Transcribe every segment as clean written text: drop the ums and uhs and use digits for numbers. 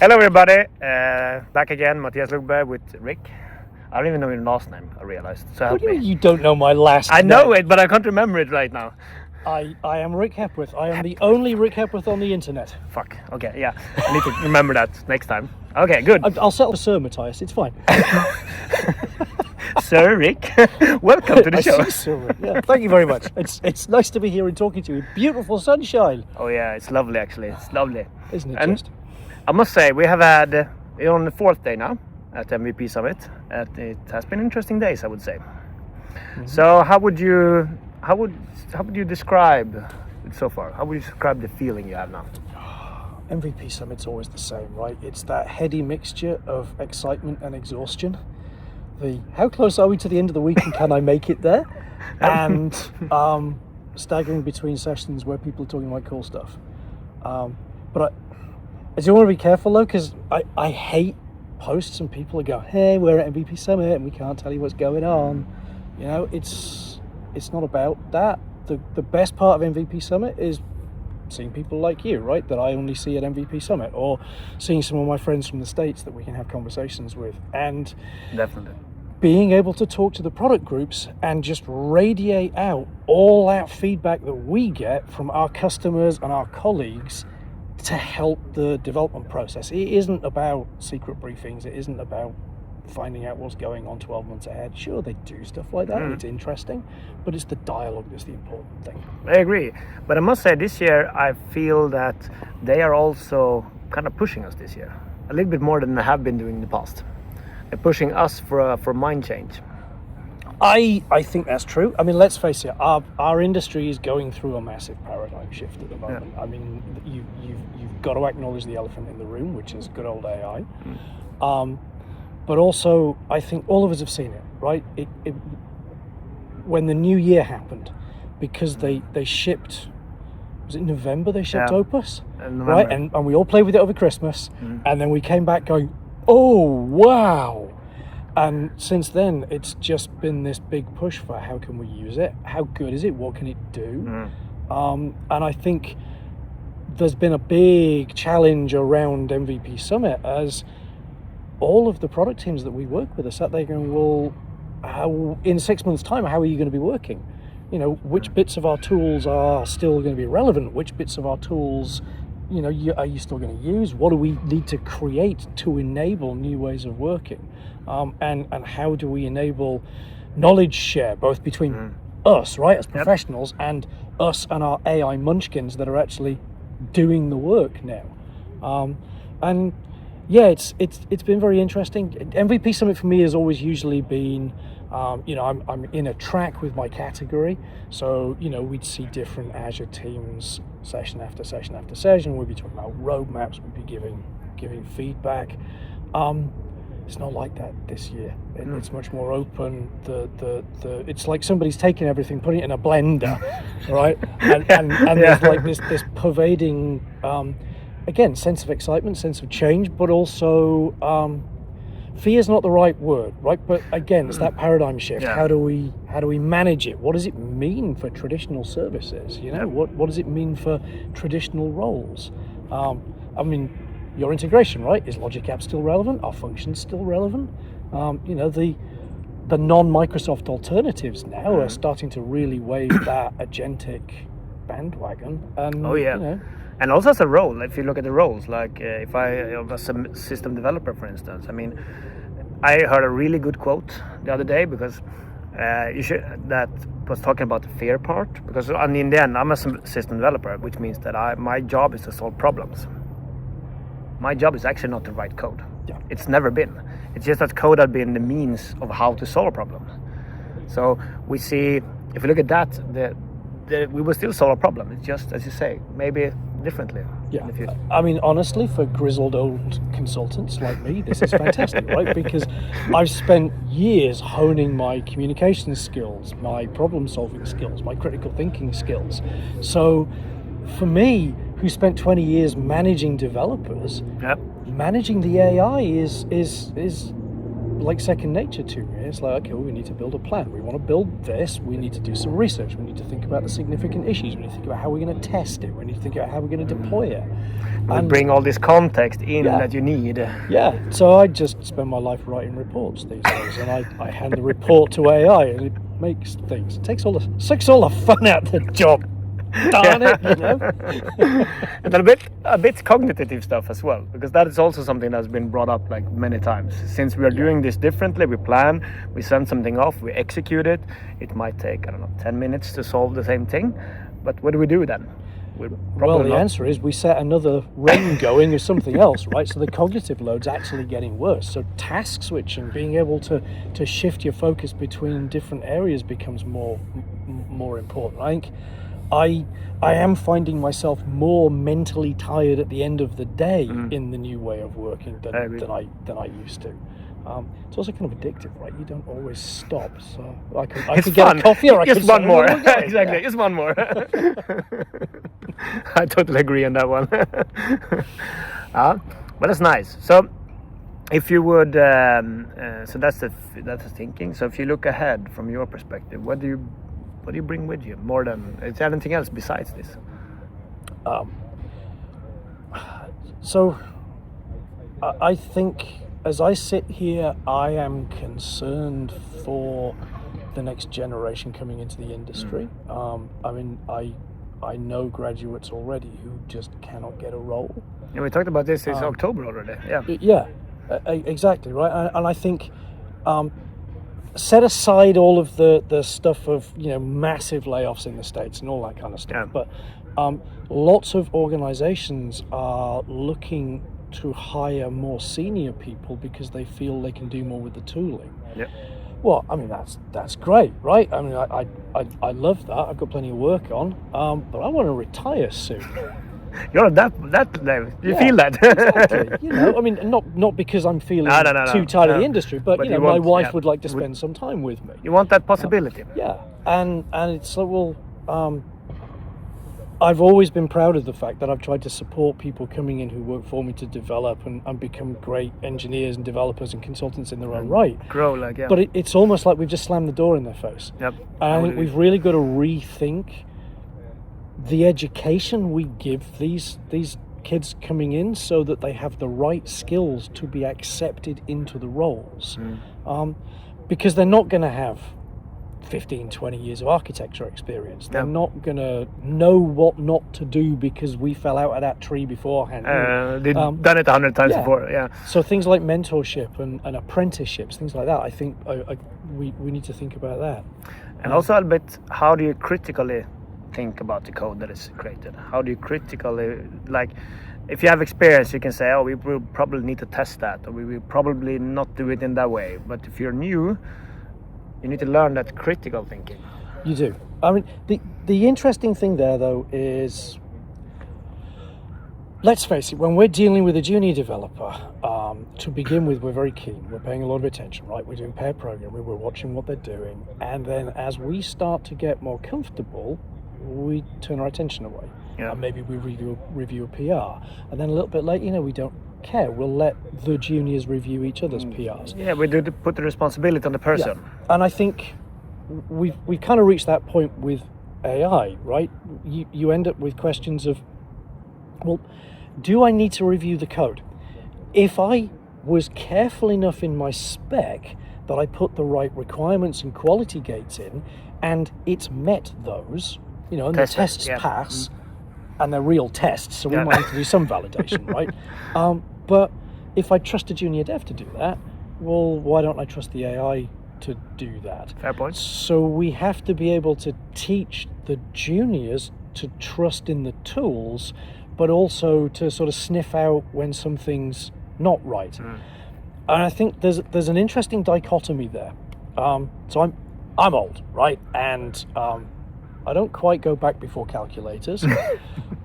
Hello everybody, back again, Mattias Lugberg with Rick. I don't even know your last name, I realized, so help me. You don't know my last name? I know it, but I can't remember it right now. I am Rick Hepworth. I am the only Rick Hepworth on the internet. Fuck, okay, yeah, I need to remember that next time. Okay, good. I'll settle for Sir Mattias, it's fine. Sir Rick, welcome to the show. See, Sir Rick. Yeah, thank you very much. It's nice to be here and talking to you. Beautiful sunshine. Oh yeah, it's lovely actually, it's lovely. Isn't it And just? I must say, we have had, we're on the 4th day now at MVP Summit. It has been interesting days, I would say. Mm-hmm. So how would you describe it so far? How would you describe the feeling you have now? MVP Summit's always the same, right? It's that heady mixture of excitement and exhaustion. How close are we to the end of the week and can I make it there? And staggering between sessions where people are talking about cool stuff. But I do want to be careful though, because I hate posts and people who go, hey, we're at MVP Summit and we can't tell you what's going on. You know, it's not about that. The best part of MVP Summit is seeing people like you, right, that I only see at MVP Summit, or seeing some of my friends from the States that we can have conversations with. And definitely being able to talk to the product groups and just radiate out all that feedback that we get from our customers and our colleagues to help the development process. It isn't about secret briefings. It isn't about finding out what's going on 12 months ahead. Sure, they do stuff like that. It's interesting, but it's the dialogue that's the important thing. I agree. But I must say this year, I feel that they are also kind of pushing us this year. A little bit more than they have been doing in the past. They're pushing us for mind change. I think that's true. I mean, let's face it, our industry is going through a massive paradigm shift at the moment. Yeah. I mean, you've got to acknowledge the elephant in the room, which is good old AI. But also, I think all of us have seen it, right? When the new year happened, because they shipped, was it November they shipped Opus? Right? And we all played with it over Christmas. And then we came back going, oh, wow. And since then, it's just been this big push for how can we use it? How good is it? What can it do? And I think there's been a big challenge around MVP Summit as all of the product teams that we work with are sat there going, well, how, in 6 months' time, how are you going to be working? You know, which bits of our tools are still going to be relevant? Which bits of our tools, you know, are you still going to use? What do we need to create to enable new ways of working? And how do we enable knowledge share, both between us, right, as professionals, and us and our AI munchkins that are actually doing the work now? And yeah, it's been very interesting. MVP Summit for me has always usually been, you know, I'm in a track with my category, so you know we'd see different Azure teams session after session after session. We'd be talking about roadmaps. We'd be giving feedback. It's not like that this year. It's much more open. It's like somebody's taking everything, putting it in a blender, right? And there's like this pervading, again, sense of excitement, sense of change, but also fear is not the right word, right? But again, it's that paradigm shift. How do we manage it? What does it mean for traditional services? You know, what does it mean for traditional roles? I mean, your integration, right? Is Logic App still relevant? Are functions still relevant? You know, the non-Microsoft alternatives now are starting to really wave that agentic bandwagon. And, you know, and also as a role, if you look at the roles, like if I was a system developer, for instance, I mean, I heard a really good quote the other day because that was talking about the fear part. Because in the end, I'm a system developer, which means that my job is to solve problems. My job is actually not to write code. It's never been. It's just that code has been the means of how to solve a problem. So we see, if you look at that, we will still solve a problem. It's just, as you say, maybe differently in the future. I mean, honestly, for grizzled old consultants like me, this is fantastic, right? Because I've spent years honing my communication skills, my problem-solving skills, my critical thinking skills. So for me, who spent 20 years managing developers, managing the AI is like second nature to me. It's like, okay, well, we need to build a plan. We want to build this. We need to do some research. We need to think about the significant issues. We need to think about how we're going to test it. We need to think about how we're going to deploy it. And bring all this context in that you need. Yeah, so I just spend my life writing reports these days, and I hand the report to AI, and it makes things. It sucks all the fun out of the job. Darn it, you know. And a bit cognitive stuff as well, because that is also something that's been brought up like many times. Since we are doing this differently, we plan, we send something off, we execute it. It might take, I don't know, 10 minutes to solve the same thing. But what do we do then? Well, the answer is we set another run going or something else, right? So the cognitive load's actually getting worse. So task switching, being able to shift your focus between different areas becomes more important. I think I am finding myself more mentally tired at the end of the day in the new way of working than I used to. It's also kind of addictive, right? You don't always stop. So I could get a coffee, or I could just one more. Exactly, yeah. just one more. I totally agree on that one. But that's nice. So, if you would, so that's the thinking. So, if you look ahead from your perspective, what do you bring with you more than? Is there anything else besides this? So, I think, as I sit here, I am concerned for the next generation coming into the industry. I mean, I know graduates already who just cannot get a role. And we talked about this since October already. Yeah, exactly, right. And I think set aside all of the stuff of, you know, massive layoffs in the States and all that kind of stuff. But lots of organizations are looking to hire more senior people because they feel they can do more with the tooling. Yeah. Well, I mean, that's great, right? I mean, I love that. I've got plenty of work on, but I want to retire soon. You're that level. You feel that? Exactly. You know, I mean, not because I'm feeling too tired of the industry, but you know, my wife would like to spend some time with me. You want that possibility. And it's like, well, I've always been proud of the fact that I've tried to support people coming in who work for me to develop and become great engineers and developers and consultants in their own right. Grow, But it's almost like we've just slammed the door in their face. Yep. And I think we've really got to rethink the education we give these kids coming in so that they have the right skills to be accepted into the roles. Because they're not going to have 15, 20 years of architecture experience. They're not going to know what not to do because we fell out of that tree beforehand. They've done it 100 times before, So things like mentorship and apprenticeships, things like that, I think we need to think about that. And also a bit, how do you critically think about the code that is created? How do you critically, like, if you have experience, you can say, oh, we will probably need to test that, or we will probably not do it in that way. But if you're new, you need to learn that critical thinking. You do. I mean, the interesting thing there, though, is, let's face it, when we're dealing with a junior developer, to begin with, we're very keen. We're paying a lot of attention, right? We're doing pair programming, we're watching what they're doing. And then as we start to get more comfortable, we turn our attention away. And maybe we review a PR. And then a little bit later, we don't care. We'll let the juniors review each other's PRs. Yeah, we do put the responsibility on the person. And I think we've kind of reached that point with AI, right? You end up with questions of, well, do I need to review the code? If I was careful enough in my spec that I put the right requirements and quality gates in, and it's met those, and the tests pass, and they're real tests, so we might have to do some validation, right? But if I trust a junior dev to do that, well, why don't I trust the AI to do that? Fair point. So we have to be able to teach the juniors to trust in the tools, but also to sort of sniff out when something's not right. And I think there's an interesting dichotomy there. So I'm old, right? And I don't quite go back before calculators,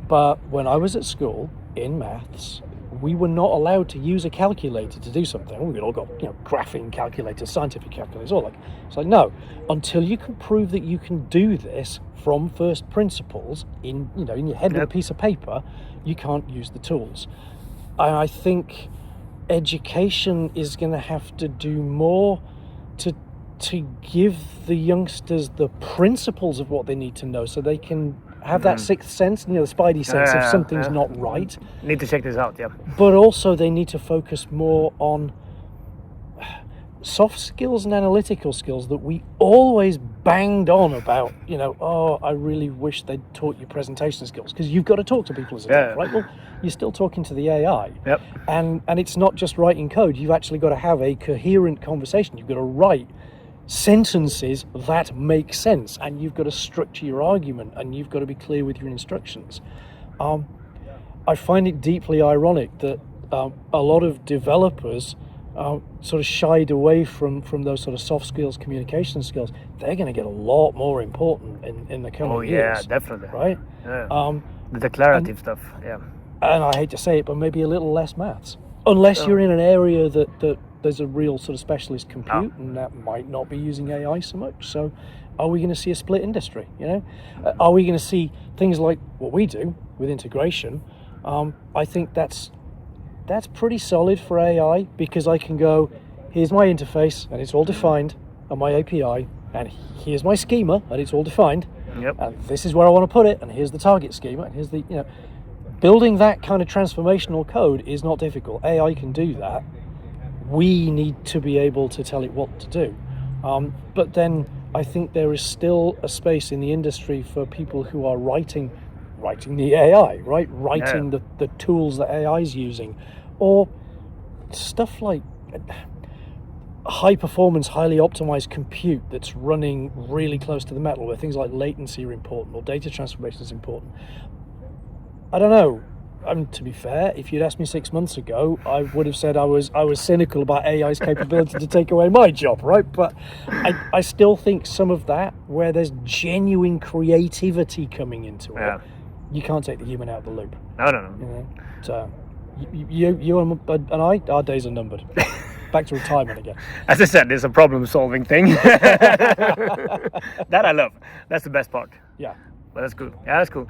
but when I was at school in maths, we were not allowed to use a calculator to do something. We all got, graphing calculators, scientific calculators, all it's like, no, until you can prove that you can do this from first principles in your head with a piece of paper, you can't use the tools. And I think education is going to have to do more to give the youngsters the principles of what they need to know, so they can have that sixth sense, the spidey sense if something's not right. Need to check this out, yeah. But also they need to focus more on soft skills and analytical skills that we always banged on about. I really wish they'd taught you presentation skills, because you've got to talk to people as a dev, right? Well, you're still talking to the AI. Yep. And it's not just writing code. You've actually got to have a coherent conversation. You've got to write sentences that make sense, and you've got to structure your argument, and you've got to be clear with your instructions. I find it deeply ironic that a lot of developers sort of shied away from those sort of soft skills, communication skills. They're going to get a lot more important in the coming years. Yeah, definitely. Right? Yeah. The declarative stuff, yeah. And I hate to say it, but maybe a little less maths. Unless you're in an area that there's a real sort of specialist compute, and that might not be using AI so much. So are we going to see a split industry? Are we going to see things like what we do with integration? I think that's pretty solid for AI, because I can go, here's my interface and it's all defined, and my API, and here's my schema and it's all defined, and this is where I want to put it, and here's the target schema, and here's the building that kind of transformational code is not difficult. AI can do that. We need to be able to tell it what to do. But then I think there is still a space in the industry for people who are writing the AI, right? Writing the tools that AI is using, or stuff like high performance, highly optimized compute that's running really close to the metal, where things like latency are important or data transformation is important. I don't know. To be fair, if you'd asked me 6 months ago, I would have said I was cynical about AI's capability to take away my job, right? But I still think some of that, where there's genuine creativity coming into it, you can't take the human out of the loop. No. So you and I, our days are numbered. Back to retirement again. As I said, it's a problem-solving thing. That I love. That's the best part. Yeah. Well, that's good. Yeah, that's cool.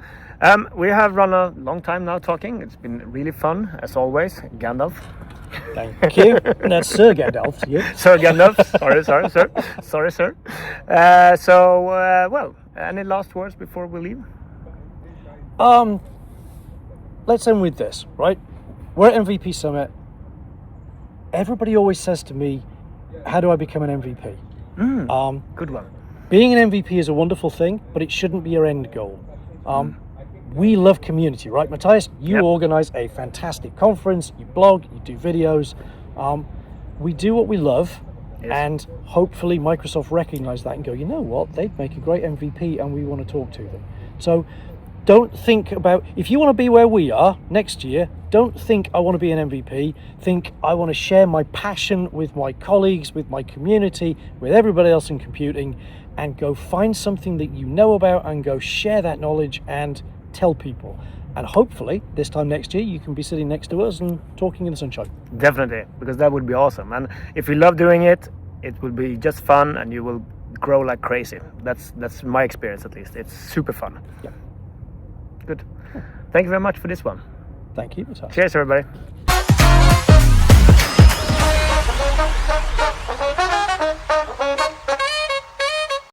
We have run a long time now talking. It's been really fun, as always. Gandalf. Thank you. That's Sir Gandalf to you. Sir Gandalf. Sorry, sir. Well, any last words before we leave? Let's end with this, right? We're at MVP Summit. Everybody always says to me, how do I become an MVP? Good one. Being an MVP is a wonderful thing, but it shouldn't be your end goal. We love community, right? Matthias, you organize a fantastic conference, you blog, you do videos. We do what we love, and hopefully Microsoft recognize that and go, you know what, they'd make a great MVP and we want to talk to them. So don't think about, if you want to be where we are next year, don't think I want to be an MVP. Think I want to share my passion with my colleagues, with my community, with everybody else in computing, and go find something that you know about and go share that knowledge and tell people. And hopefully this time next year you can be sitting next to us and talking in the sunshine. Definitely, because that would be awesome. And if you love doing it, it will be just fun and you will grow like crazy. That's my experience, at least. It's super fun. Yeah. Good. Thank you very much for this one. Thank you, Matthias. Cheers, everybody.